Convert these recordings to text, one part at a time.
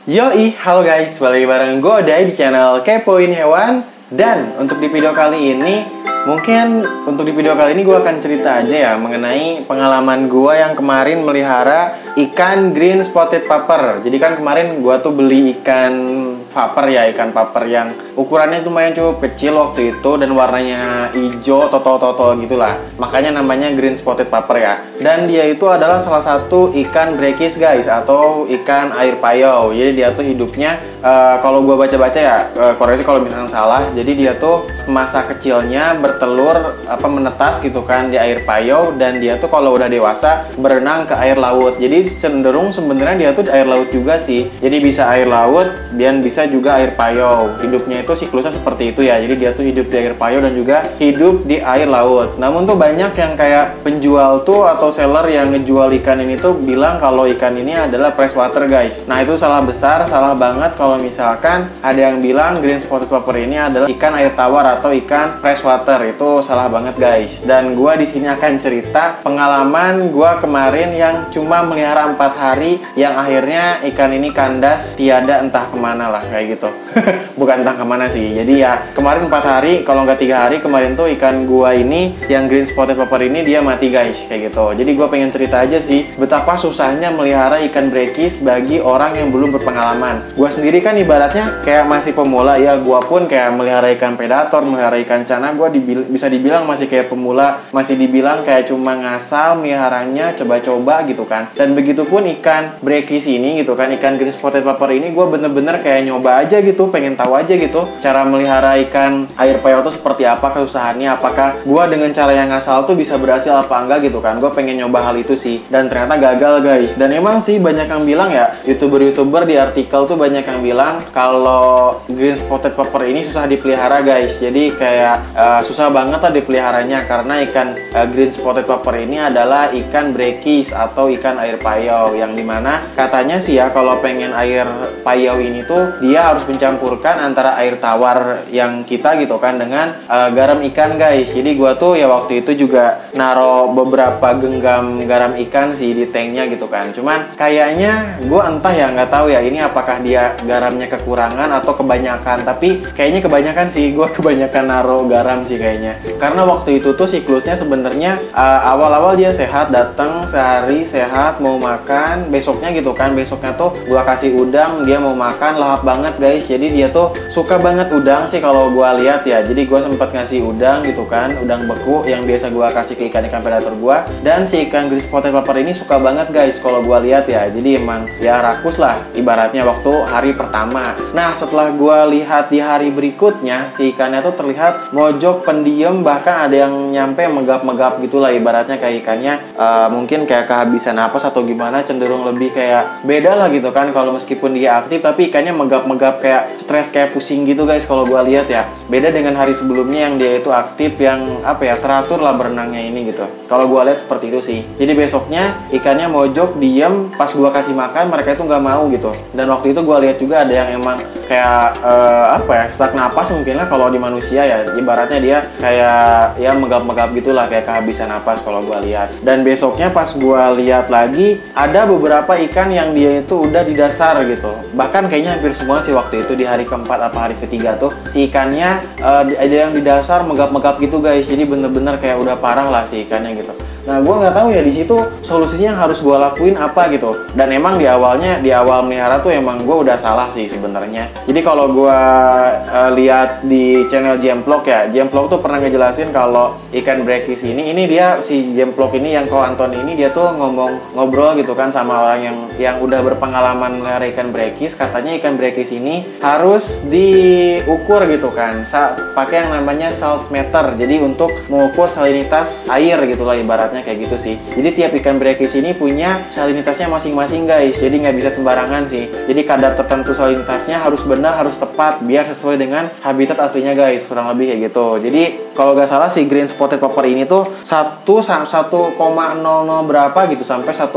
Yoi, halo guys, balik bareng gue Dai di channel Kepoin Hewan. Dan untuk di video kali ini, gue akan cerita aja ya mengenai pengalaman gue yang kemarin melihara ikan green spotted puffer. Jadi kan kemarin gue tuh beli ikan paper yang ukurannya lumayan cukup kecil waktu itu dan warnanya hijau toto gitulah. Makanya namanya green spotted puffer ya. Dan dia itu adalah salah satu ikan brekis guys, atau ikan air payau. Jadi dia tuh hidupnya kalau gue baca-baca ya, koreksi kalau misalnya salah. Jadi dia tuh masa kecilnya bertelur menetas gitu kan di air payau, dan dia tuh kalau udah dewasa berenang ke air laut. Jadi cenderung sebenarnya dia tuh di air laut juga sih. Jadi bisa air laut dan bisa juga air payau. Hidupnya itu siklusnya seperti itu ya. Jadi dia tuh hidup di air payau dan juga hidup di air laut. Namun tuh banyak yang kayak penjual tuh atau seller yang ngejual ikan ini tuh bilang kalau ikan ini adalah freshwater guys. Nah itu salah besar, salah banget kalau misalkan ada yang bilang green spotted puffer ini adalah ikan air tawar atau ikan freshwater. Itu salah banget guys. Dan gua di sini akan cerita pengalaman gua kemarin yang cuma melihara 4 hari, yang akhirnya ikan ini kandas tiada entah kemana lah kayak gitu. Bukan entah kemana sih. Jadi ya kemarin 4 hari, kalau nggak 3 hari kemarin tuh ikan gua ini yang green spotted puffer ini dia mati guys kayak gitu. Jadi gua pengen cerita aja sih betapa susahnya melihara ikan brekis bagi orang yang belum berpengalaman. Gua sendiri kan ibaratnya kayak masih pemula ya. Gua pun kayak melihara ikan predator, melihara ikan cana, gua bisa dibilang masih kayak pemula, masih dibilang kayak cuma ngasal meliharanya, coba-coba gitu kan. Dan begitupun ikan brekis ini gitu kan, ikan green spotted puffer ini gue bener-bener kayak nyoba aja gitu, pengen tahu aja gitu cara melihara ikan air payau tuh seperti apa kesusahannya, apakah gue dengan cara yang ngasal tuh bisa berhasil apa enggak gitu kan. Gue pengen nyoba hal itu sih, dan ternyata gagal guys. Dan emang sih banyak yang bilang ya, youtuber di artikel tuh banyak yang bilang kalau green spotted puffer ini susah dipelihara guys. Jadi kayak susah banget lah dipeliharanya karena ikan green spotted puffer ini adalah ikan brekis atau ikan air payau, yang dimana katanya sih ya kalau pengen air payau ini tuh dia harus mencampurkan antara air tawar yang kita gitu kan dengan garam ikan guys. Jadi gua tuh ya waktu itu juga naro beberapa genggam garam ikan sih di tanknya gitu kan. Cuman kayaknya gua entah ya, nggak tahu ya ini apakah dia garamnya kekurangan atau kebanyakan. Tapi kayaknya kebanyakan sih, gua kebanyakan naro garam sih kayaknya. Karena waktu itu tuh siklusnya sebenarnya awal-awal dia sehat, datang sehari sehat mau makan, besoknya gitu kan, besoknya tuh gua kasih udang, dia mau makan lahap banget guys. Jadi dia tuh suka banget udang sih kalau gua lihat ya. Jadi gua sempat ngasih udang gitu kan, udang beku yang biasa gua kasih ke ikan-ikan predator gua. Dan si ikan green spotted puffer ini suka banget guys kalau gua lihat ya. Jadi emang ya rakus lah ibaratnya waktu hari pertama. Nah setelah gua lihat di hari berikutnya, si ikannya tuh terlihat mojok, pendiam, bahkan ada yang nyampe megap-megap gitulah ibaratnya kayak ikannya mungkin kayak kehabisan napas atau gimana, cenderung lebih kayak beda lah gitu kan. Kalau meskipun dia aktif tapi ikannya megap-megap kayak stres, kayak pusing gitu guys kalau gua lihat ya. Beda dengan hari sebelumnya yang dia itu aktif, yang teratur lah berenangnya ini gitu. Kalau gua lihat seperti itu sih. Jadi besoknya ikannya mojok, diem, pas gua kasih makan mereka itu nggak mau gitu. Dan waktu itu gua lihat juga ada yang emang kayak sesak napas mungkin lah kalau di manusia ya. Ibaratnya dia kayak ya megap-megap gitulah, kayak kehabisan napas kalau gua lihat. Dan besoknya pas gua lihat lagi ada beberapa ikan yang dia itu udah di dasar gitu. Bahkan kayaknya hampir semua sih waktu itu di hari keempat apa hari ketiga tuh si ikannya ada yang di dasar megap-megap gitu guys. Jadi bener-bener kayak udah parah lah si ikannya gitu. Nah, gue nggak tahu ya di situ solusinya yang harus gue lakuin apa gitu. Dan emang di awal melihara tuh emang gue udah salah sih sebenarnya. Jadi kalau gue lihat di channel Jemplok ya, Jemplok tuh pernah ngejelasin kalau ikan brekis ini dia si Jemplok ini yang Ko Anton ini dia tuh ngobrol gitu kan sama orang yang udah berpengalaman melihara ikan brekis. Katanya ikan brekis ini harus diukur gitu kan, pakai yang namanya salt meter. Jadi untuk mengukur salinitas air gitulah ibarat kayak gitu sih. Jadi tiap ikan brekis ini punya salinitasnya masing-masing guys. Jadi nggak bisa sembarangan sih. Jadi kadar tertentu salinitasnya harus benar, harus tepat biar sesuai dengan habitat aslinya guys. Kurang lebih kayak gitu. Jadi kalau nggak salah si green spotted puffer ini tuh 1,00 berapa gitu sampai 1,00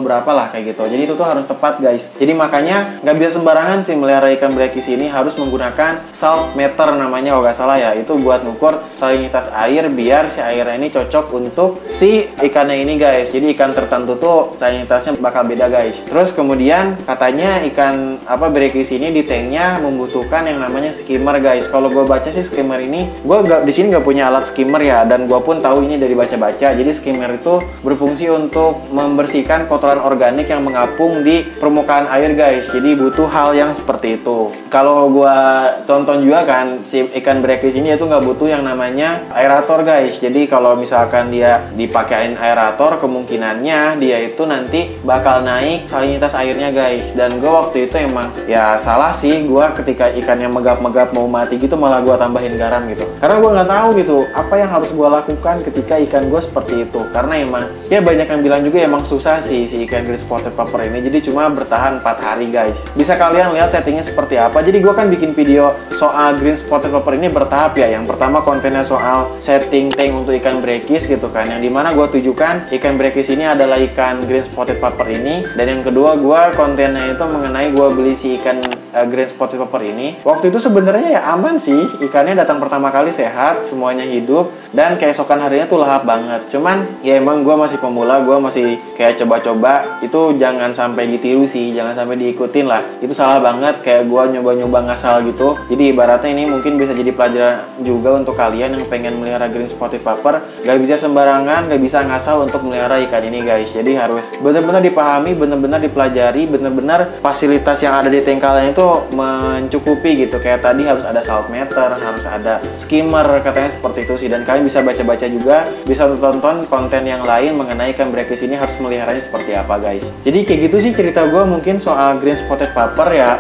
berapa lah kayak gitu. Jadi itu tuh harus tepat guys. Jadi makanya nggak bisa sembarangan sih melihara ikan brekis ini, harus menggunakan salt meter namanya kalau nggak salah ya. Itu buat ngukur salinitas air biar si airnya ini cocok untuk si ikannya ini guys. Jadi ikan tertentu tuh salinitasnya bakal beda guys. Terus kemudian katanya ikan berekis ini di tanknya membutuhkan yang namanya skimmer guys. Kalau gue baca sih skimmer ini, gue di sini nggak punya alat skimmer ya, dan gue pun tahu ini dari baca-baca. Jadi skimmer itu berfungsi untuk membersihkan kotoran organik yang mengapung di permukaan air guys. Jadi butuh hal yang seperti itu. Kalau gue tonton juga kan, si ikan berekis ini itu nggak butuh yang namanya aerator guys. Jadi kalau misalkan dia dipakein aerator, kemungkinannya dia itu nanti bakal naik salinitas airnya guys. Dan gue waktu itu emang ya salah sih, gue ketika ikannya megap-megap mau mati gitu malah gue tambahin garam gitu. Karena gue nggak tahu gitu apa yang harus gue lakukan ketika ikan gue seperti itu. Karena emang ya banyak yang bilang juga emang susah sih si ikan green spotted popper ini. Jadi cuma bertahan 4 hari guys. Bisa kalian lihat settingnya seperti apa. Jadi gue kan bikin video soal green spotted popper ini bertahap ya. Yang pertama kontennya soal setting tank untuk ikan berekis gitu kan, yang dimana gue tujukan ikan berekis ini adalah ikan green spotted popper ini. Dan yang kedua gue kontennya itu mengenai gue beli si ikan green spotted popper ini. Waktu itu sebenarnya ya aman sih, ikannya datang pertama kali sehat, semuanya hidup, dan keesokan harinya tuh lahap banget. Cuman ya emang gue masih pemula, gue masih kayak coba-coba. Itu jangan sampai ditiru sih, jangan sampai diikutin lah. Itu salah banget, kayak gue nyoba-nyoba ngasal gitu. Jadi ibaratnya ini mungkin bisa jadi pelajaran juga untuk kalian yang pengen melihara green spotted popper. Gak bisa sembarangan, gak bisa ngasal untuk melihara ikan ini guys. Jadi harus benar-benar dipahami, benar-benar dipelajari, benar-benar fasilitas yang ada di tank kalian itu mencukupi gitu. Kayak tadi harus ada salt meter, harus ada skimmer, katanya seperti itu sih. Dan kalian bisa baca-baca juga, bisa tonton konten yang lain mengenai ikan berekis ini harus meliharanya seperti apa guys. Jadi kayak gitu sih cerita gue mungkin soal green spotted popper ya.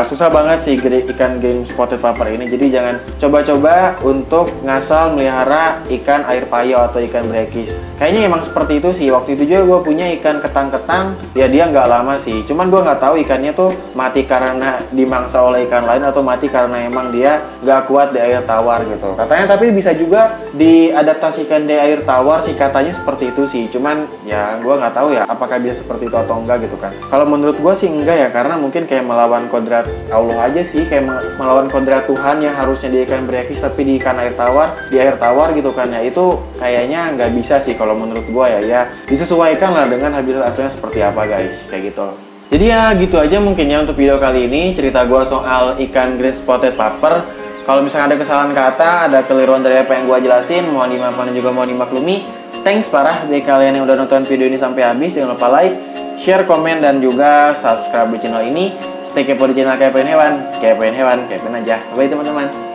Susah banget sih ikan green spotted popper ini. Jadi jangan coba-coba untuk ngasal melihara ikan air payau atau ikan berekis. Kayaknya emang seperti itu sih. Waktu itu juga gue punya ikan ketang-ketang, ya dia nggak lama sih. Cuman gue nggak tahu ikannya tuh mati karena dimangsa oleh ikan lain atau mati karena emang dia nggak kuat di air tawar gitu. Katanya tapi bisa juga diadaptasikan di air tawar sih, katanya seperti itu sih. Cuman ya gue nggak tahu ya apakah bisa seperti itu atau enggak gitu kan. Kalau menurut gue sih enggak ya, karena mungkin kayak melawan kodrat Allah aja sih, kayak melawan kodrat Tuhan yang harusnya di ikan berekis tapi di ikan air tawar gitu kan ya. Itu kayaknya nggak bisa sih kalau menurut gue ya disesuaikan lah dengan habitat aslinya seperti apa guys, kayak gitu. Jadi ya gitu aja mungkin ya untuk video kali ini, cerita gue soal ikan green spotted popper. Kalau misalnya ada kesalahan kata, ada keliruan dari apa yang gue jelasin, mohon dimaafkan dan juga mohon dimaklumi. Thanks parah dari kalian yang udah nonton video ini sampai habis. Jangan lupa like, share, komen, dan juga subscribe di channel ini. Stay kepo di channel Kepoin Hewan, kepoin hewan, kepoin aja. Bye teman-teman.